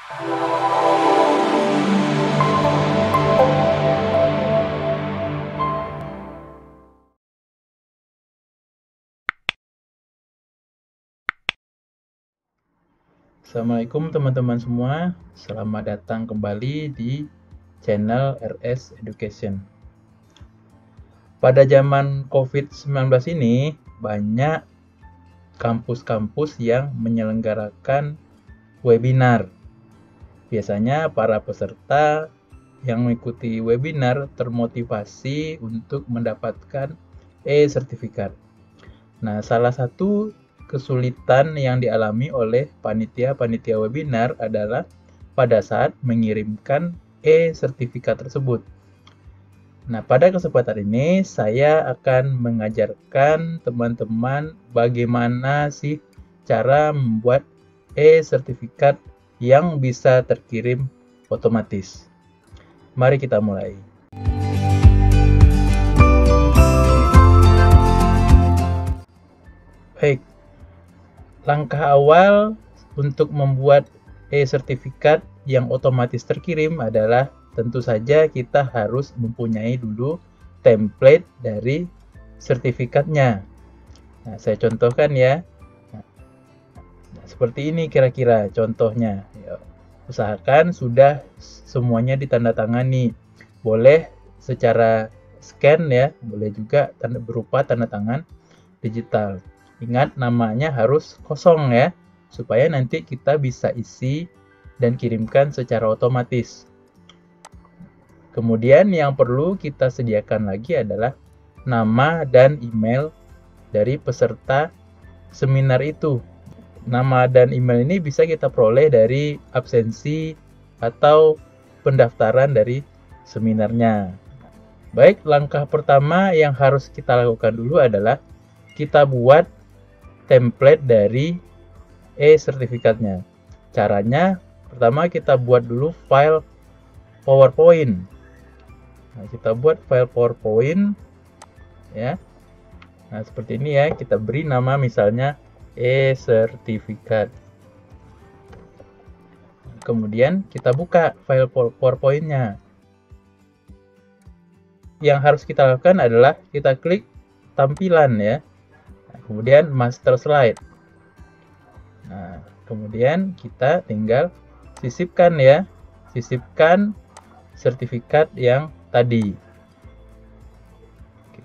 Assalamualaikum teman-teman semua, selamat datang kembali di channel RS Education. Pada zaman COVID-19 ini, banyak kampus-kampus yang menyelenggarakan webinar. Biasanya para peserta yang mengikuti webinar termotivasi untuk mendapatkan e-sertifikat. Nah, salah satu kesulitan yang dialami oleh panitia-panitia webinar adalah pada saat mengirimkan e-sertifikat tersebut. Nah, pada kesempatan ini saya akan mengajarkan teman-teman bagaimana sih cara membuat e-sertifikat yang bisa terkirim otomatis. Mari kita mulai. Baik, langkah awal untuk membuat e-sertifikat yang otomatis terkirim adalah tentu saja kita harus mempunyai dulu template dari sertifikatnya. Nah, saya contohkan ya. Nah, seperti ini kira-kira contohnya. Usahakan sudah semuanya ditandatangani. Boleh secara scan ya, boleh juga berupa tanda tangan digital. Ingat, namanya harus kosong ya, supaya nanti kita bisa isi dan kirimkan secara otomatis. Kemudian yang perlu kita sediakan lagi adalah nama dan email dari peserta seminar itu. Nama dan email ini bisa kita peroleh dari absensi atau pendaftaran dari seminarnya. Baik, langkah pertama yang harus kita lakukan dulu adalah kita buat template dari e-sertifikatnya. Caranya, pertama kita buat dulu file PowerPoint. Nah, kita buat file PowerPoint ya. Nah, seperti ini ya, kita beri nama misalnya e-sertifikat. Kemudian kita buka file PowerPoint-nya. Yang harus kita lakukan adalah kita klik tampilan ya. Kemudian master slide. Nah, kemudian kita tinggal sisipkan ya. Sisipkan sertifikat yang tadi. Oke.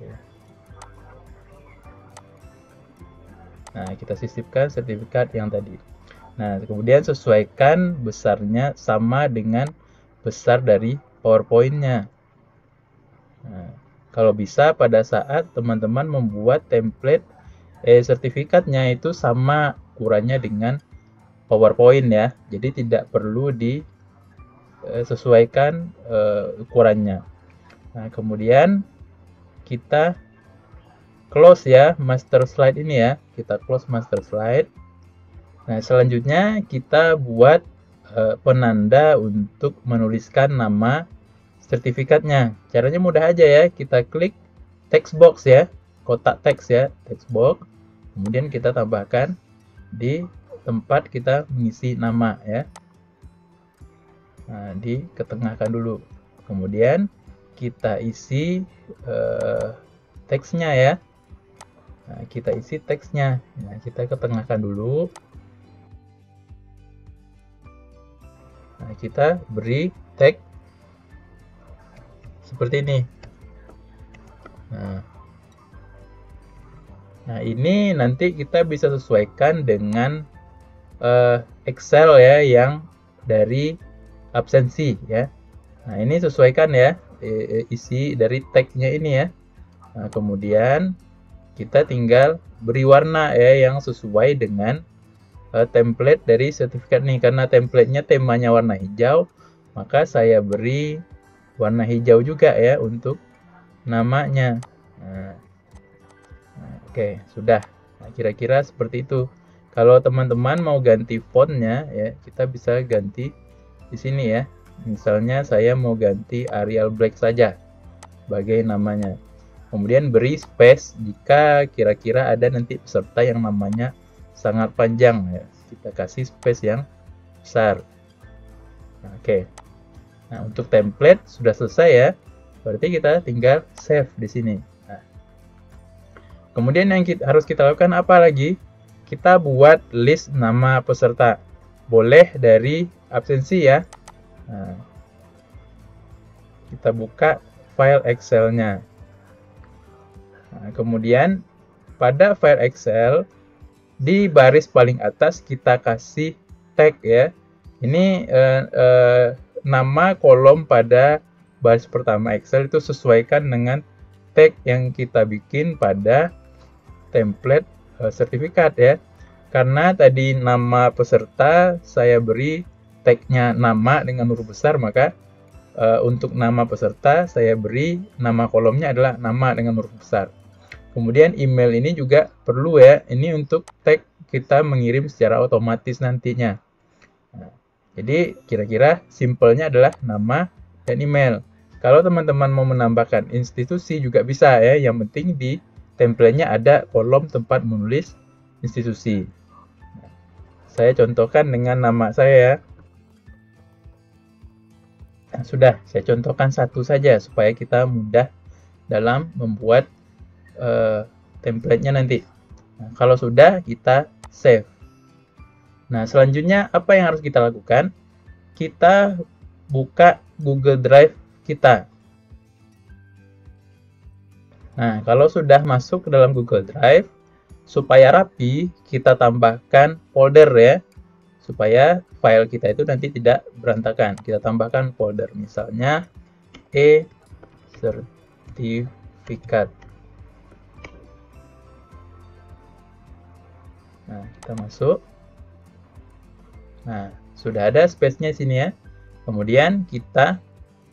Nah, kita sisipkan sertifikat yang tadi. Nah, kemudian sesuaikan besarnya sama dengan besar dari PowerPoint-nya. Nah, kalau bisa pada saat teman-teman membuat template sertifikatnya itu sama ukurannya dengan PowerPoint ya. Jadi tidak perlu disesuaikan ukurannya. Nah, kemudian kita close ya master slide ini ya. Kita close master slide. Nah, selanjutnya kita buat penanda untuk menuliskan nama sertifikatnya. Caranya mudah aja ya. Kita klik text box ya. Kotak teks ya, text box. Kemudian kita tambahkan di tempat kita mengisi nama ya. Nah, diketengahkan dulu. Kemudian kita isi teksnya ya. Nah, kita isi teksnya. Nah, kita ketengahkan dulu. Nah, kita beri tag seperti ini. Nah, ini nanti kita bisa sesuaikan dengan Excel ya yang dari absensi ya. Nah, ini sesuaikan ya isi dari tagnya ini ya. Nah, kemudian kita tinggal beri warna ya yang sesuai dengan template dari sertifikat nih. Karena templatenya temanya warna hijau, maka saya beri warna hijau juga ya untuk namanya. Oke, sudah. Nah, kira-kira seperti itu. Kalau teman-teman mau ganti fontnya ya, kita bisa ganti di sini ya. Misalnya saya mau ganti Arial Black saja sebagai namanya. Kemudian beri space jika kira-kira ada nanti peserta yang namanya sangat panjang ya. Kita kasih space yang besar. Nah, oke. Nah, untuk template sudah selesai ya. Berarti kita tinggal save di sini. Nah, kemudian yang harus kita lakukan apa lagi? Kita buat list nama peserta. Boleh dari absensi ya. Nah, kita buka file Excel-nya. Nah, kemudian pada file Excel di baris paling atas kita kasih tag ya. Ini nama kolom pada baris pertama Excel itu sesuaikan dengan tag yang kita bikin pada template sertifikat ya. Karena tadi nama peserta saya beri tagnya nama dengan huruf besar, maka untuk nama peserta saya beri nama kolomnya adalah nama dengan huruf besar. Kemudian email ini juga perlu ya, ini untuk tag kita mengirim secara otomatis nantinya. Nah, jadi kira-kira simpelnya adalah nama dan email. Kalau teman-teman mau menambahkan institusi juga bisa ya, yang penting di template-nya ada kolom tempat menulis institusi. Nah, saya contohkan dengan nama saya ya. Nah, sudah, saya contohkan satu saja supaya kita mudah dalam membuat template-nya nanti. Nah, kalau sudah, kita save. Nah, selanjutnya apa yang harus kita lakukan? Kita buka Google Drive kita. Nah, kalau sudah masuk ke dalam Google Drive, supaya rapi, kita tambahkan folder ya, supaya file kita itu nanti tidak berantakan. Kita tambahkan folder, misalnya e-sertifikat. Nah, kita masuk. Nah, sudah ada space-nya sini ya. Kemudian kita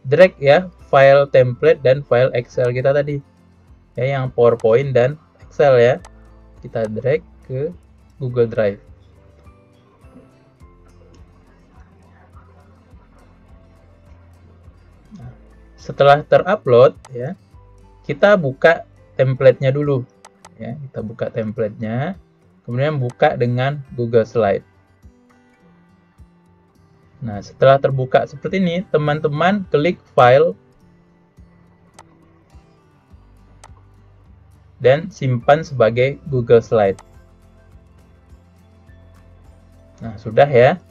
drag ya file template dan file Excel kita tadi. Ya, yang PowerPoint dan Excel ya. Kita drag ke Google Drive. Nah, setelah terupload ya, kita buka template-nya dulu. Ya, kita buka template-nya. Kemudian buka dengan Google Slide. Nah, setelah terbuka seperti ini, teman-teman klik file dan simpan sebagai Google Slide. Nah, sudah ya.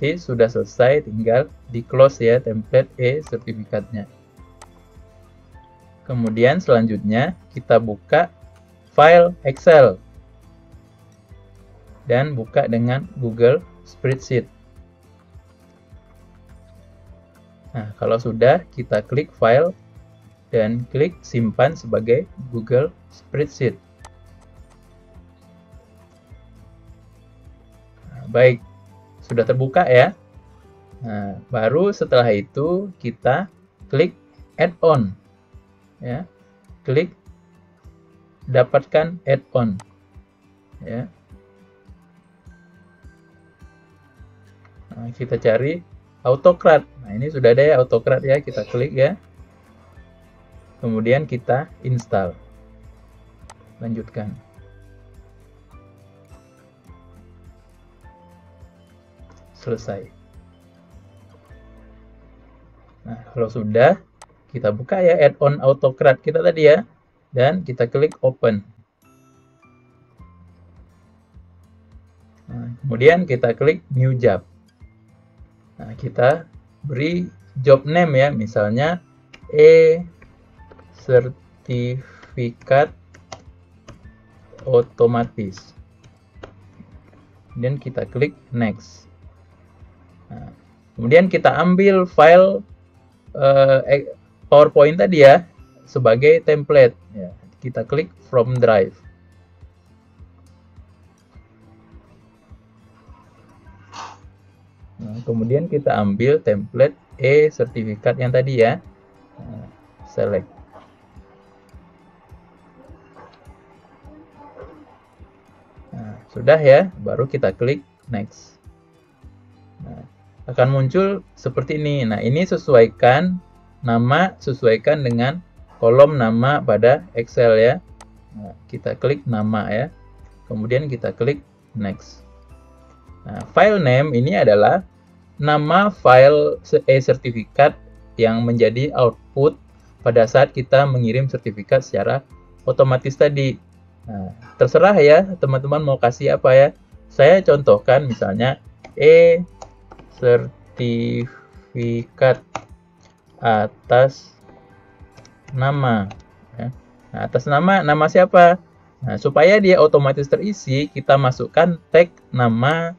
Jadi sudah selesai, tinggal di close ya template e-sertifikatnya. Kemudian selanjutnya kita buka file Excel dan buka dengan Google Spreadsheet. Nah, kalau sudah, kita klik file dan klik simpan sebagai Google Spreadsheet. Nah, baik, sudah terbuka ya. Nah, baru setelah itu kita klik add-on ya. Klik dapatkan add-on ya. Nah, kita cari Autocrat. Nah, ini sudah ada ya Autocrat ya, kita klik ya. Kemudian kita install. Lanjutkan. Selesai. Nah, kalau sudah, kita buka ya add-on Autocrat kita tadi ya. Dan kita klik open. Nah, kemudian kita klik new job. Nah, kita beri job name ya, misalnya e-sertifikat otomatis. Dan kita klik next. Nah, kemudian kita ambil file PowerPoint tadi ya sebagai template ya. Kita klik from drive. Nah, kemudian kita ambil template e-sertifikat yang tadi ya. Nah, select. Nah, sudah ya, baru kita klik next. Nah, akan muncul seperti ini. Nah, ini sesuaikan nama, sesuaikan dengan kolom nama pada Excel ya. Nah, kita klik nama ya. Kemudian kita klik next. Nah, file name ini adalah nama file e-sertifikat yang menjadi output pada saat kita mengirim sertifikat secara otomatis tadi. Nah, terserah ya teman-teman mau kasih apa ya. Saya contohkan misalnya e-sertifikat atas nama. Nah, atas nama siapa? Nah, supaya dia otomatis terisi, kita masukkan tag nama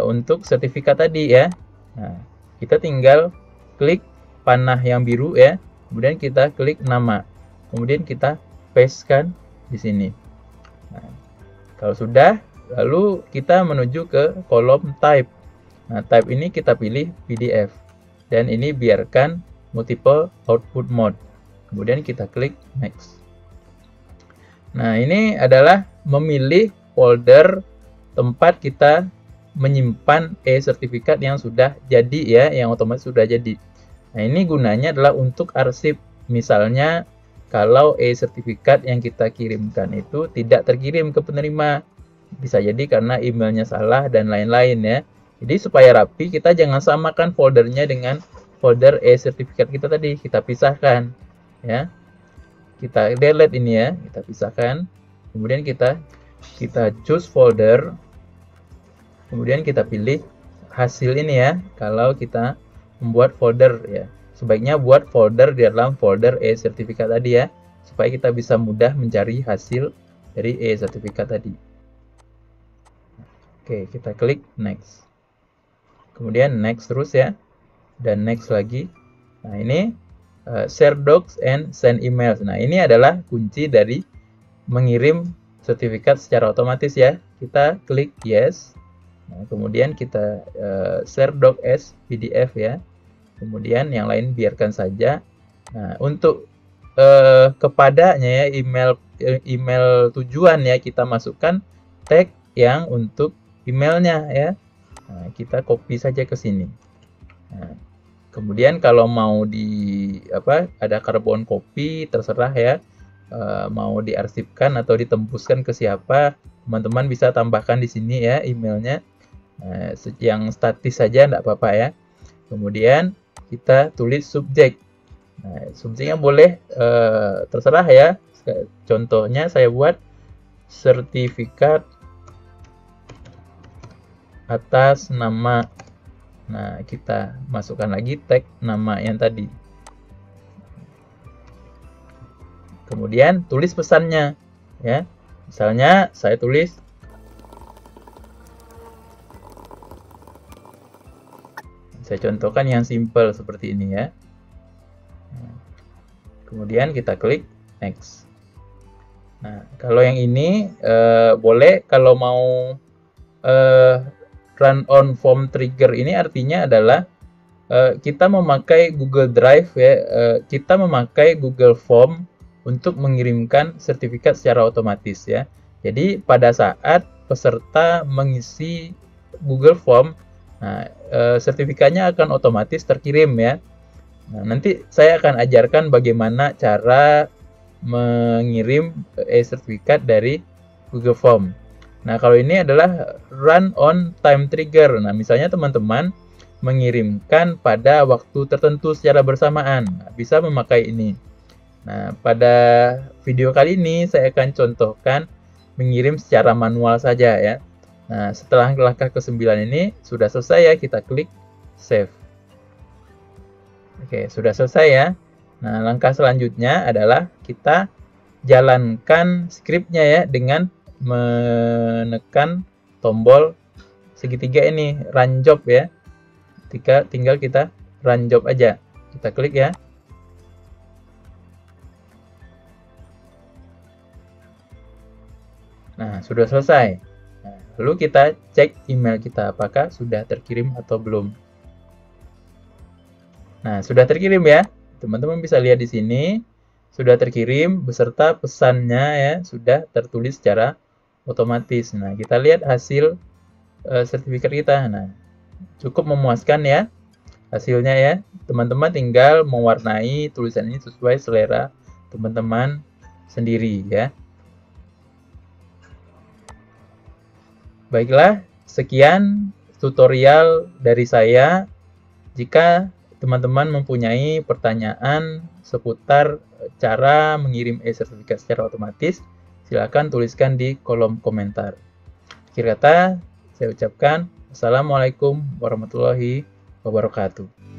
untuk sertifikat tadi ya. Nah, kita tinggal klik panah yang biru ya, kemudian kita klik nama, kemudian kita pastekan di sini. Nah, kalau sudah, lalu kita menuju ke kolom type. Nah, type ini kita pilih PDF dan ini biarkan multiple output mode. Kemudian kita klik next. Nah, ini adalah memilih folder tempat kita menyimpan e-sertifikat yang sudah jadi ya, yang otomatis sudah jadi. Nah, ini gunanya adalah untuk arsip. Misalnya kalau e-sertifikat yang kita kirimkan itu tidak terkirim ke penerima, bisa jadi karena emailnya salah dan lain-lain ya. Jadi supaya rapi, kita jangan samakan foldernya dengan folder e-sertifikat kita tadi, kita pisahkan ya. Kita delete ini ya, kita pisahkan. Kemudian kita choose folder. Kemudian kita pilih hasil ini ya. Kalau kita membuat folder ya, sebaiknya buat folder di dalam folder e-sertifikat tadi ya, supaya kita bisa mudah mencari hasil dari e-sertifikat tadi. Oke, kita klik next. Kemudian next terus ya, dan next lagi. Nah, ini share docs and send emails. Nah, ini adalah kunci dari mengirim sertifikat secara otomatis ya. Kita klik yes. Nah, kemudian kita share doc as PDF ya. Kemudian yang lain biarkan saja. Nah, untuk kepadanya ya, email tujuan ya, kita masukkan tag yang untuk emailnya ya. Nah, kita copy saja ke sini. Nah, kemudian kalau mau ada karbon copy, terserah ya, mau diarsipkan atau ditembuskan ke siapa, teman-teman bisa tambahkan di sini ya emailnya. Nah, yang statis saja enggak apa-apa ya. Kemudian kita tulis subjek. Nah, subjeknya boleh terserah ya. Contohnya saya buat sertifikat atas nama. Nah, kita masukkan lagi tag nama yang tadi. Kemudian tulis pesannya ya. Misalnya saya tulis saya contohkan yang simple seperti ini ya. Kemudian kita klik next. Nah, kalau yang ini boleh kalau mau run on form trigger ini artinya adalah kita memakai Google Drive ya, kita memakai Google Form untuk mengirimkan sertifikat secara otomatis ya. Jadi pada saat peserta mengisi Google Form, nah, sertifikatnya akan otomatis terkirim ya. Nah, nanti saya akan ajarkan bagaimana cara mengirim e-sertifikat dari Google Form. Nah, kalau ini adalah run on time trigger. Nah, misalnya teman-teman mengirimkan pada waktu tertentu secara bersamaan, nah, bisa memakai ini. Nah, pada video kali ini saya akan contohkan mengirim secara manual saja ya. Nah, setelah langkah ke-9 ini sudah selesai ya, kita klik save. Oke, sudah selesai ya. Nah, langkah selanjutnya adalah kita jalankan skripnya ya dengan menekan tombol segitiga ini, run job ya. Tinggal kita run job aja. Kita klik ya. Nah, sudah selesai. Nah, lalu kita cek email kita apakah sudah terkirim atau belum. Nah, sudah terkirim ya. Teman-teman bisa lihat di sini sudah terkirim beserta pesannya ya, sudah tertulis secara otomatis. Nah, kita lihat hasil sertifikat kita. Nah, cukup memuaskan ya hasilnya ya. Teman-teman tinggal mewarnai tulisan ini sesuai selera teman-teman sendiri ya. Baiklah, sekian tutorial dari saya. Jika teman-teman mempunyai pertanyaan seputar cara mengirim e-sertifikat secara otomatis, silakan tuliskan di kolom komentar. Akhir kata, saya ucapkan Assalamualaikum warahmatullahi wabarakatuh.